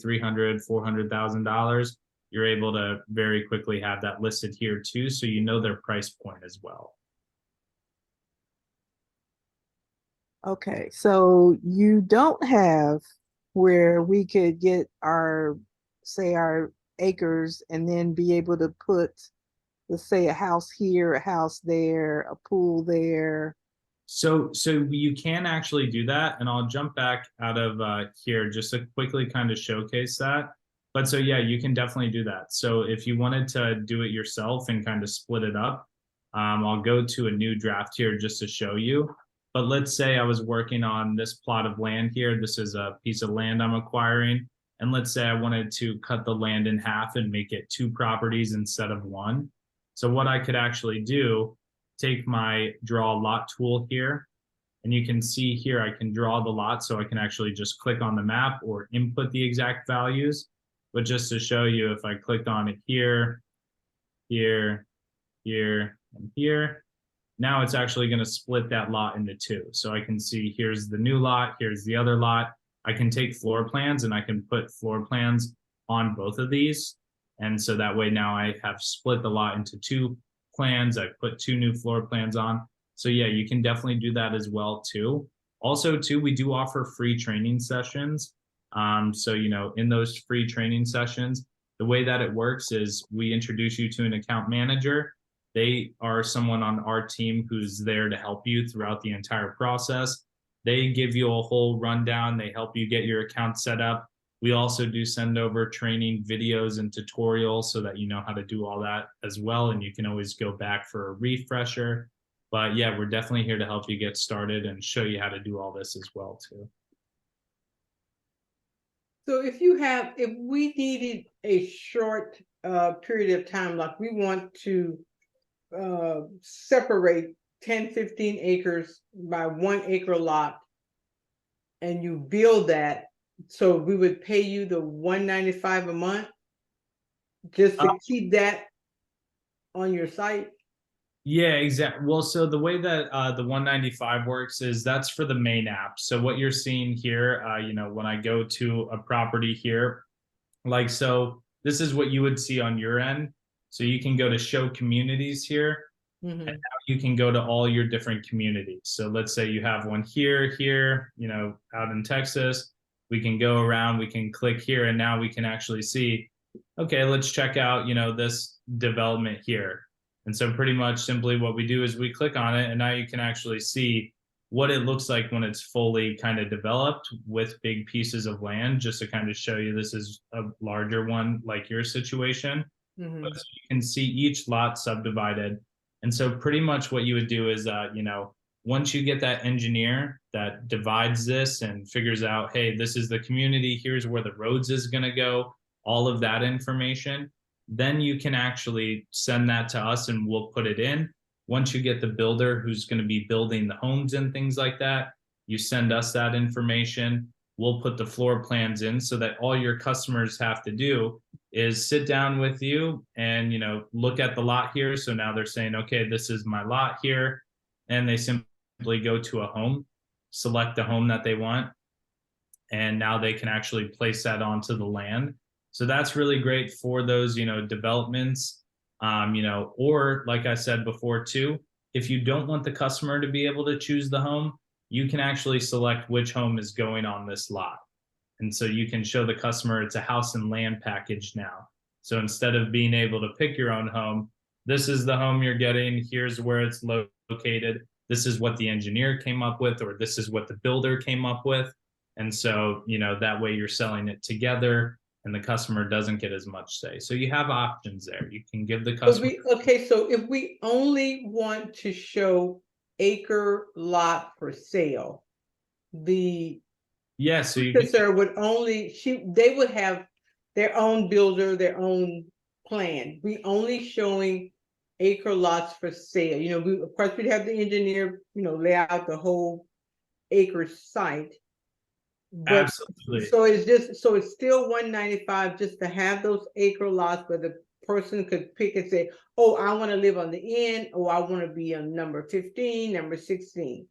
$300,000, $400,000. You're able to very quickly have that listed here too, so you know their price point as well. Okay, so you don't have where we could get our acres and then be able to put, let's say, a house here, a house there, a pool there. So you can actually do that, and I'll jump back out of here just to quickly kind of showcase that. But so yeah, you can definitely do that. So if you wanted to do it yourself and kind of split it up, I'll go to a new draft here just to show you. But let's say I was working on this plot of land here. This is a piece of land I'm acquiring. And let's say I wanted to cut the land in half and make it 2 properties instead of 1. So what I could actually do, take my draw lot tool here, and you can see here I can draw the lot, so I can actually just click on the map or input the exact values. But just to show you, if I clicked on it here, here, here, and here, now it's actually going to split that lot into 2. So I can see here's the new lot, here's the other lot. I can take floor plans and I can put floor plans on both of these. And so that way now I have split the lot into 2 plans. I put 2 new floor plans on. So yeah, you can definitely do that as well too. Also too, we do offer free training sessions. So, in those free training sessions, the way that it works is we introduce you to an account manager. They are someone on our team who's there to help you throughout the entire process. They give you a whole rundown. They help you get your account set up. We also do send over training videos and tutorials so that you know how to do all that as well. And you can always go back for a refresher. But yeah, we're definitely here to help you get started and show you how to do all this as well too. So if we needed a short period of time, like we want to separate 10, 15 acres by 1 acre lot, and you build that, so we would pay you the $195 a month just to keep that on your site? Yeah, exactly. Well, so the way that the 195 works is that's for the main app. So what you're seeing here, when I go to a property here, like, so this is what you would see on your end. So you can go to show communities here. Mhm. You can go to all your different communities. So let's say you have one here, you know, out in Texas. We can go around, we can click here, and now we can actually see, okay, let's check out, you know, this development here. And so pretty much simply what we do is we click on it, and now you can actually see what it looks like when it's fully kind of developed with big pieces of land, just to kind of show you this is a larger one like your situation. Mhm. But so you can see each lot subdivided. And so pretty much what you would do is, you know, once you get that engineer that divides this and figures out, hey, this is the community, here's where the roads is going to go, all of that information, then you can actually send that to us and we'll put it in. Once you get the builder who's going to be building the homes and things like that, you send us that information. We'll put the floor plans in so that all your customers have to do is sit down with you and, you know, look at the lot here. So now they're saying, okay, this is my lot here. And they simply go to a home, select the home that they want, and now they can actually place that onto the land. So that's really great for those, you know, developments, you know, or like I said before too, if you don't want the customer to be able to choose the home, you can actually select which home is going on this lot. And so you can show the customer it's a house and land package now. So instead of being able to pick your own home, this is the home you're getting, here's where it's located, this is what the engineer came up with, or this is what the builder came up with. And so, you know, that way you're selling it together and the customer doesn't get as much say. So you have options there. You can give the customer. Okay, so if we only want to show acre lot for sale, the Yeah, so you can, purchaser would only, they would have their own builder, their own plan. We only showing acre lots for sale. You know, we, of course, we'd have the engineer, you know, lay out the whole acre site. But absolutely. so it's just, so it's still 195 just to have those acre lots where the person could pick and say, oh, I want to live on the end, or I want to be on number 15, number 16.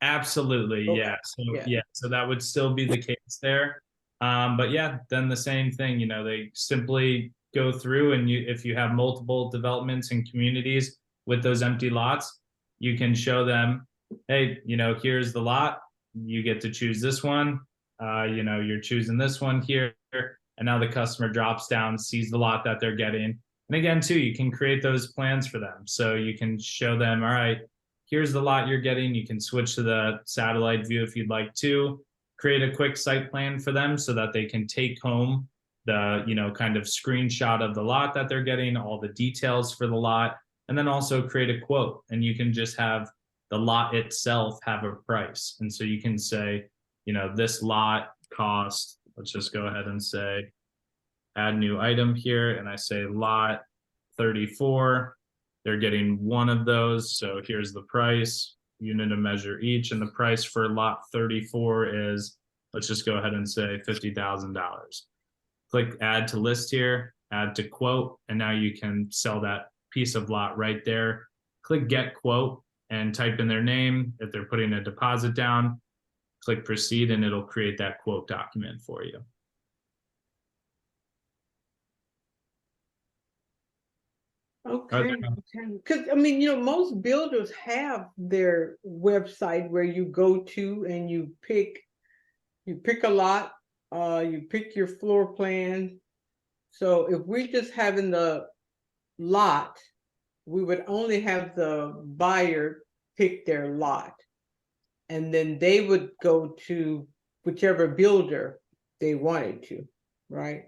Absolutely, Okay. yeah. So Yeah. yeah, so that would still be the case there. But yeah, then the same thing, you know, they simply go through and you, if you have multiple developments and communities with those empty lots, you can show them, hey, you know, here's the lot, you get to choose this one. You know, you're choosing this one here, and now the customer drops down, sees the lot that they're getting. And again, too, you can create those plans for them. So you can show them, all right, here's the lot you're getting. You can switch to the satellite view if you'd like to. Create a quick site plan for them so that they can take home the, you know, kind of screenshot of the lot that they're getting, all the details for the lot, and then also create a quote. And you can just have the lot itself have a price. And so you can say, you know, this lot cost, let's just go ahead and say, add new item here. And I say lot 34. They're getting one of those. So here's the price, unit of measure each. And the price for lot 34 is, let's just go ahead and say $50,000. Click add to list here, add to quote, and now you can sell that piece of lot right there. Click get quote and type in their name. If they're putting a deposit down, click proceed and it'll create that quote document for you. Okay, because I mean, you know, most builders have their website where you go to and you pick a lot, you pick your floor plan. So if we're just having the lot, we would only have the buyer pick their lot, and then they would go to whichever builder they wanted to, right?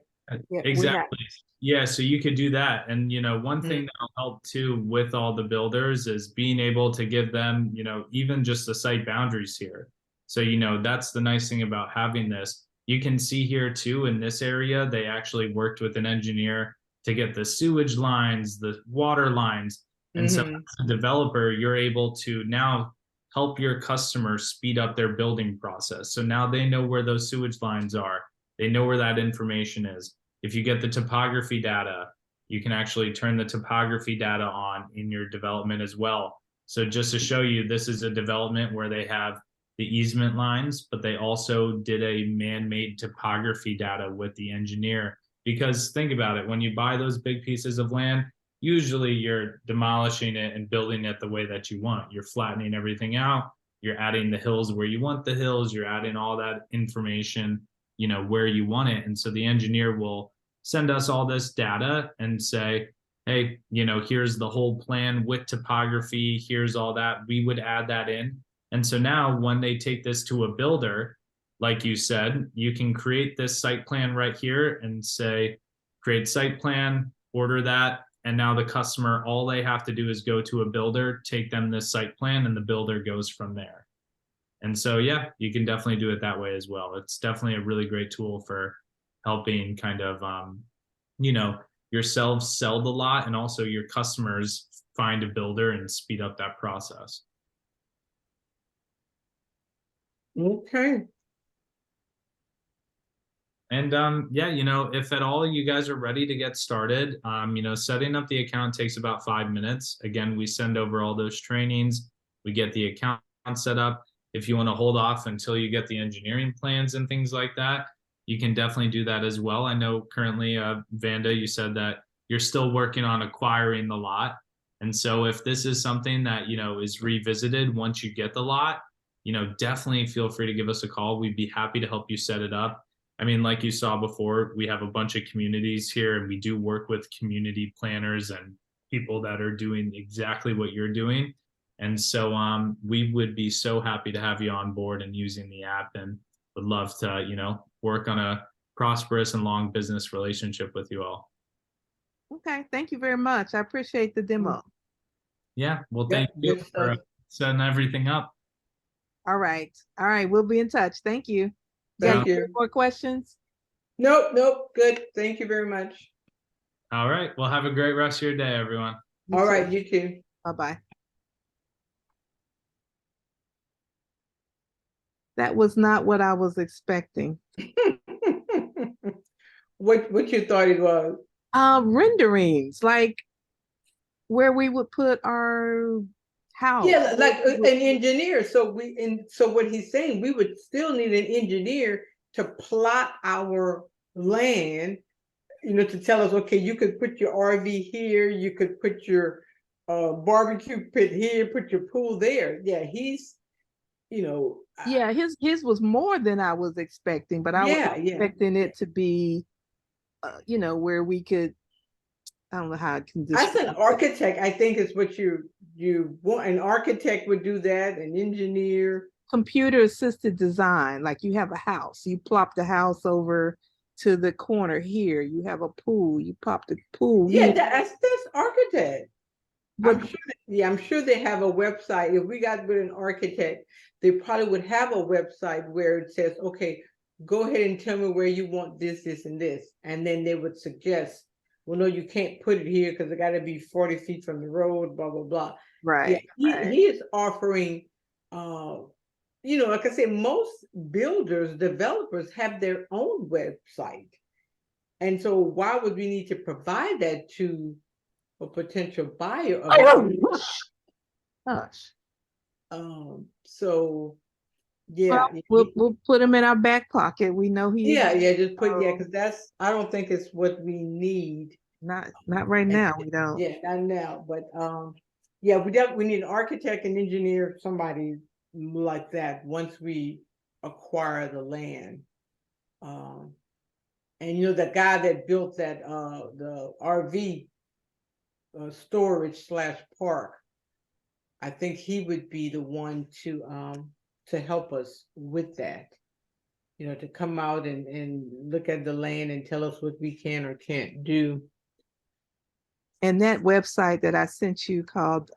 Yeah, Exactly. Yeah, so you could do that. And, you know, one thing that'll help too with all the builders is being able to give them, you know, even just the site boundaries here. So, you know, that's the nice thing about having this. You can see here too, in this area, they actually worked with an engineer to get the sewage lines, the water lines. And so as a developer, you're able to now help your customers speed up their building process. So now they know where those sewage lines are. They know where that information is. If you get the topography data, you can actually turn the topography data on in your development as well. So just to show you, this is a development where they have the easement lines, but they also did a man-made topography data with the engineer. Because think about it, when you buy those big pieces of land, usually you're demolishing it and building it the way that you want. You're flattening everything out. You're adding the hills where you want the hills. You're adding all that information, where you want it. And so the engineer will send us all this data and say, hey, here's the whole plan with topography. Here's all that. We would add that in. And so now when they take this to a builder, like you said, you can create this site plan right here and say, create site plan, order that. And now the customer, all they have to do is go to a builder, take them this site plan, and the builder goes from there. And so, yeah, you can definitely do it that way as well. It's definitely a really great tool for helping kind of, yourselves sell the lot and also your customers find a builder and speed up that process. Okay. And yeah, if at all you guys are ready to get started, setting up the account takes about 5 minutes. Again, we send over all those trainings, we get the account set up. If you want to hold off until you get the engineering plans and things like that, you can definitely do that as well. I know currently, Vanda, you said that you're still working on acquiring the lot. And so if this is something that, is revisited once you get the lot, definitely feel free to give us a call. We'd be happy to help you set it up. I mean, like you saw before, we have a bunch of communities here and we do work with community planners and people that are doing exactly what you're doing. And so we would be so happy to have you on board and using the app, and would love to, work on a prosperous and long business relationship with you all. Okay, thank you very much. I appreciate the demo. Yeah, well, Yep, thank you good for stuff. setting everything up. All right. We'll be in touch. Thank you. Thank Got you. more questions? Nope, good. Thank you very much. All right, well, have a great rest of your day, everyone. You All too. right, you too. Bye-bye. That was not what I was expecting. What you thought it was? Renderings, like where we would put our house. Yeah, like an engineer. So what he's saying, we would still need an engineer to plot our land, to tell us, okay, you could put your RV here, you could put your barbecue pit here, put your pool there. Yeah, he's, Yeah, his was more than I was expecting, but I was expecting it to be, where we could, I don't know how I can As describe an architect, I think is what you want. An architect would do that, an engineer. Computer assisted design. Like you have a house, you plop the house over to the corner here. You have a pool, you pop the pool. Yeah, here. that's architect. But I'm sure they have a website. If we got with an architect, they probably would have a website where it says, okay, go ahead and tell me where you want this, this, and this. And then they would suggest, well, no, you can't put it here because it got to be 40 feet from the road, blah, blah, blah. right. Yeah, he is offering, like I said, most builders, developers have their own website. And so why would we need to provide that to a potential buyer of Gosh. So yeah, We'll put him in our back pocket. We know he just put because I don't think it's what we need. not right now. We don't. Yeah, not now, but we need an architect, an engineer, somebody like that once we acquire the land. And the guy that built that the RV storage / park, I think he would be the one to help us with that, to come out and look at the land and tell us what we can or can't do. And that website that I sent you called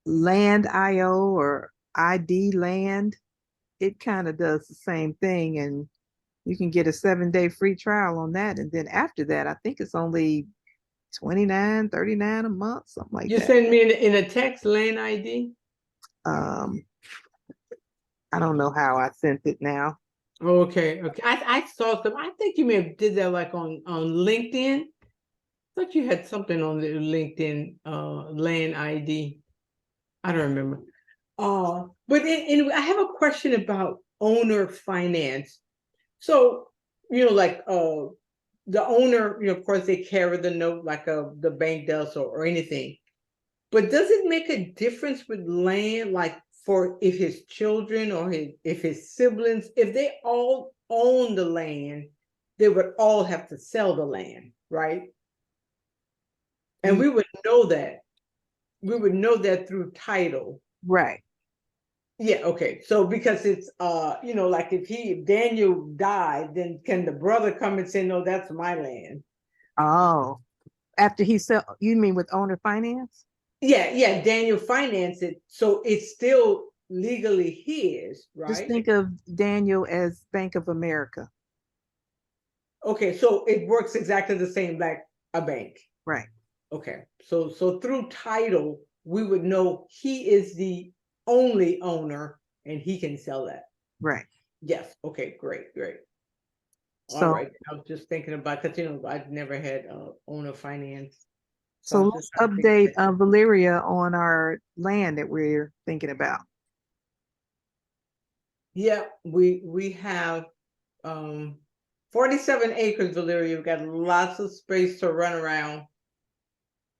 Land.io or ID Land, it kind of does the same thing, and you can get a 7-day free trial on that. And then after that, I think it's only $29.39 a month, something like that. You send me in a text, Land ID? I don't know how I sent it now. Okay. I saw some. I think you may have did that like on LinkedIn. I thought you had something on the LinkedIn Land ID. I don't remember. But I have a question about owner finance. So, the owner, of course, they carry the note like the bank does or anything. But does it make a difference with land, like for if his children or if his siblings, if they all own the land, they would all have to sell the land, right? And we would know that. We would know that through title. Right. Yeah, okay. So because it's like if Daniel died, then can the brother come and say, no, that's my land? Oh, after he sell, you mean with owner finance? Yeah, Daniel financed it, so it's still legally his, Just right? think of Daniel as Bank of America. Okay, so it works exactly the same like a bank. Right. Okay, so through title, we would know he is the only owner and he can sell that. Right. Yes. Okay, great. All So, right. I was just thinking about, because I've never had owner finance. so I'm let's just trying to think update Valeria on our land that we're thinking about. Yeah, we have 47 acres, Valeria. We've got lots of space to run around.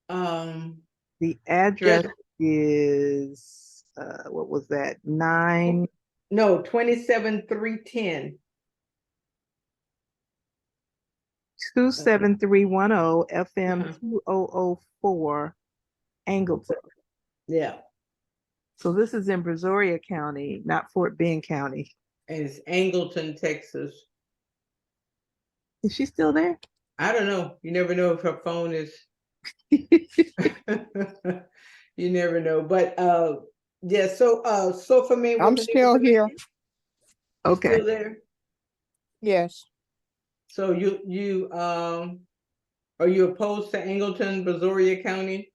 The address is what was that? 27310. 27310 FM 2004 Angleton. Yeah. So this is in Brazoria County, not Fort Bend County. And it's Angleton, Texas. Is she still there? I don't know. You never know if her phone is. You never know. But yeah, so for me, I'm still here. Okay. Still there. Yes. So you are you opposed to Angleton, Brazoria County?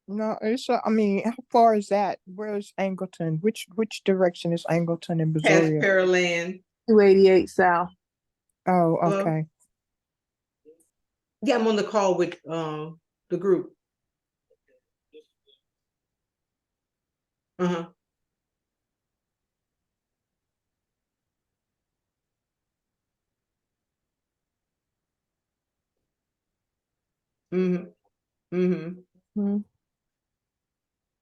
No, it's I mean, how far is that? Where is Angleton? Which direction is Angleton and Past Brazoria? Pearland. 288 South. Oh, Hello? okay. Yeah, I'm on the call with the group. Uh-huh. Mm-hmm. Mm-hmm. Hmm.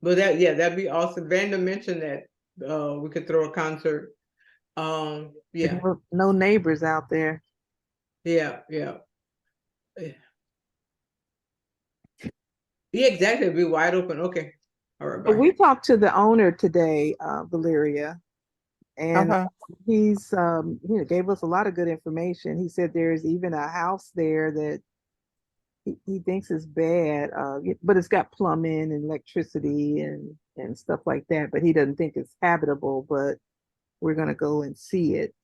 But that'd be awesome. Vanda mentioned that we could throw a concert. Yeah. No neighbors out there. Yeah. Yeah, exactly. It'd be wide open. Okay. All right, But bye. we talked to the owner today, Valeria, and Uh-huh. he's gave us a lot of good information. He said there's even a house there that he thinks is bad, but it's got plumbing and electricity and stuff like that. But he doesn't think it's habitable. But we're gonna go and see it.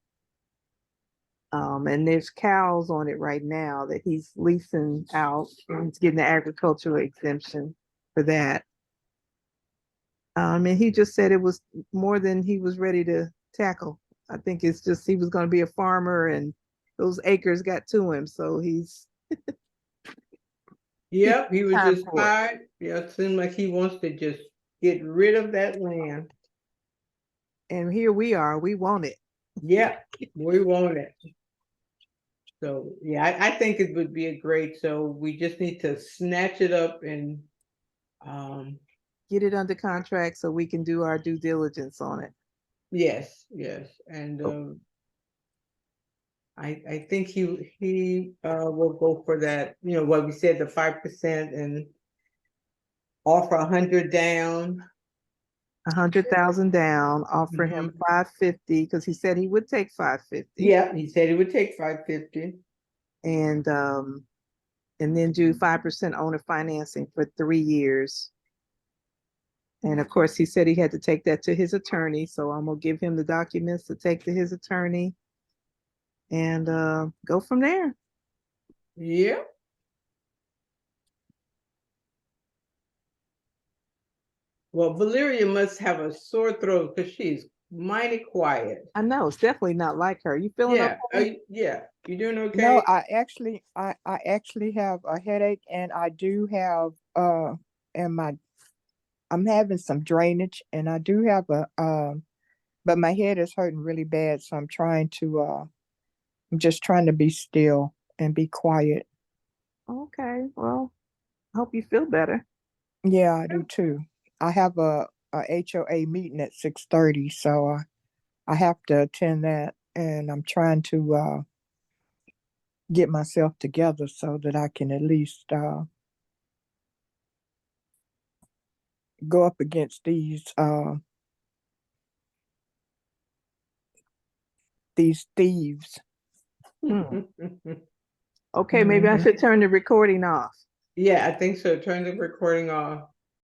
And there's cows on it right now that he's leasing out. And he's getting the agricultural exemption for that. And he just said it was more than he was ready to tackle. I think it's just he was going to be a farmer and those acres got to him. So he's. Yep, he was time just for it. tired. Yeah, it seemed like he wants to just get rid of that land. And here we are. We want it. Yeah, we want it. So yeah, I think it would be a great. So we just need to snatch it up and Get it under contract so we can do our due diligence on it. yes, and I think he will go for that. You know what we said, the 5% and offer 100 down. 100,000 down, offer him 550 because he said he would take 550. Yeah, he said he would take 550. And then do 5% owner financing for 3 years. And of course, he said he had to take that to his attorney. So I'm gonna give him the documents to take to his attorney and go from there. Yeah. Well, Valeria must have a sore throat because she's mighty quiet. I know it's definitely not like her. You feeling Yeah. okay? Yeah. You doing okay? No, I actually have a headache, and I do have and I'm having some drainage, and I do have but my head is hurting really bad, so I'm just trying to be still and be quiet. Okay, well, I hope you feel better. Yeah, I do too. I have a HOA meeting at 6:30, so I have to attend that, and I'm trying to get myself together so that I can at least go up against these thieves. Hmm. Okay, maybe I Mhm. should turn the recording off. Yeah, I think so. Turn the recording off.